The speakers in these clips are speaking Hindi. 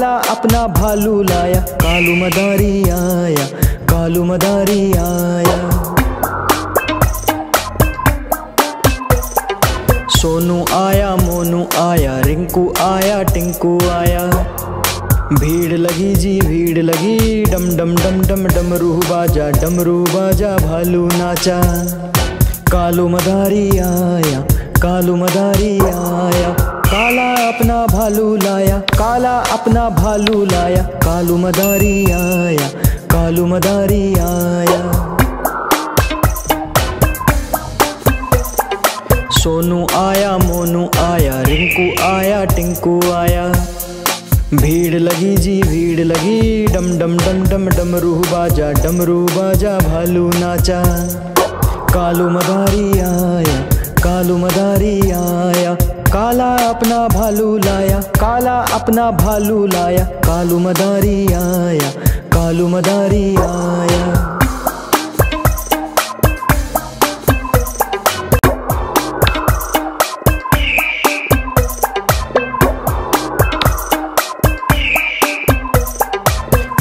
काला अपना भालू लाया, कालू मदारी आया, कालू मदारी आया। सोनू आया, मोनू आया, रिंकू आया, टिंकू आया। भीड़ लगी जी भीड़ लगी, डम डम डम डम डमरू बाजा भालू नाचा। कालू मदारी आया, कालू मदारी आया, काला अपना भालू लाया, काला अपना भालू लाया, कालू मदारी आया, कालू मदारी आया। सोनू आया, मोनू आया, रिंकू आया, टिंकू आया। भीड़ लगी जी भीड़ लगी, डम डम डम डम डमरू बाजा भालू नाचा। कालू मदारी आया, कालू मदारी आया, काला अपना भालू लाया, काला अपना भालू लाया, कालू मदारी आया, कालू मदारी आया।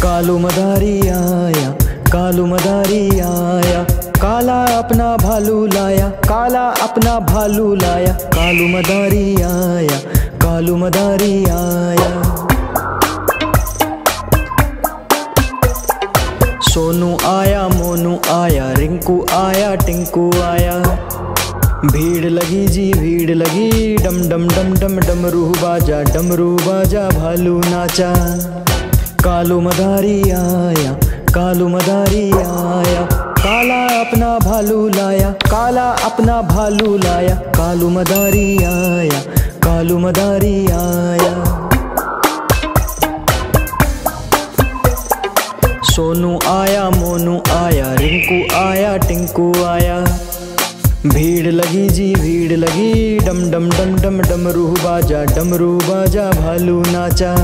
कालू मदारी आया, कालू मदारी आया, काला अपना भालू लाया, काला अपना भालू लाया, कालू मदारी आया, कालू मदारी आया। सोनू आया, मोनू आया, रिंकू आया, टिंकू आया। भीड़ लगी जी भीड़ लगी, डम डम डम डम डमरू बाजा भालू नाचा। कालू मदारी आया, कालू मदारी आया, काला अपना भालू लाया, काला अपना भालू लाया, कालू मदारी आया, कालू मदारी आया। सोनू आया, मोनू आया, रिंकू आया, टिंकू आया। भीड़ लगी जी भीड़ लगी, डम डम डम डम डमरू बाजा भालू नाचा।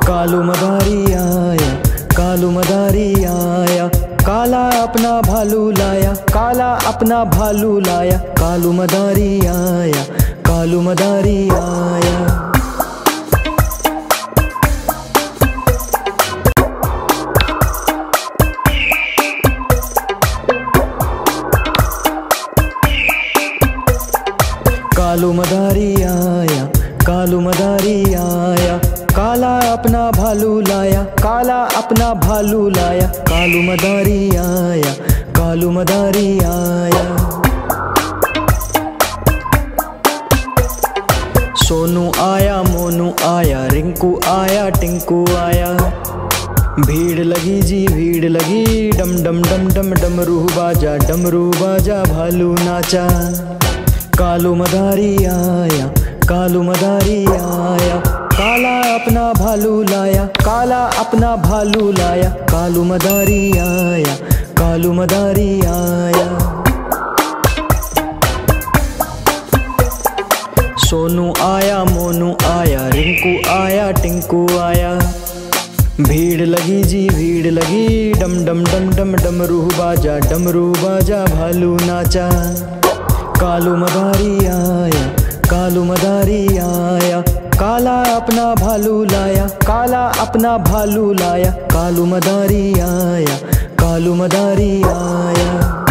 कालू मदारी आया, कालू मदारी आया, काला अपना भालू लाया, काला अपना भालू लाया, कालू मदारी आया, कालू मदारी आया। कालू मदारी आया, कालू मदारी आया, काला अपना भालू लाया, काला अपना भालू लाया, कालू मदारी आया, कालू मदारी आया। सोनू आया, मोनू आया, रिंकू आया, टिंकू आया। भीड़ लगी जी भीड़ लगी, डम डम डम डम डमरू बाजा भालू नाचा। कालू मदारी आया, कालू मदारी आया, काला अपना भालू लाया, काला अपना भालू लाया, कालू मदारी आया, कालू मदारी आया। सोनू आया, मोनू आया, रिंकू आया, टिंकू आया। भीड़ लगी जी भीड़ लगी, डम डम डम डम डमरू बाजा भालू नाचा। कालू मदारी आया, कालू मदारी आया, काला अपना भालू लाया, काला अपना भालू लाया, कालू मदारी आया, कालू मदारी आया।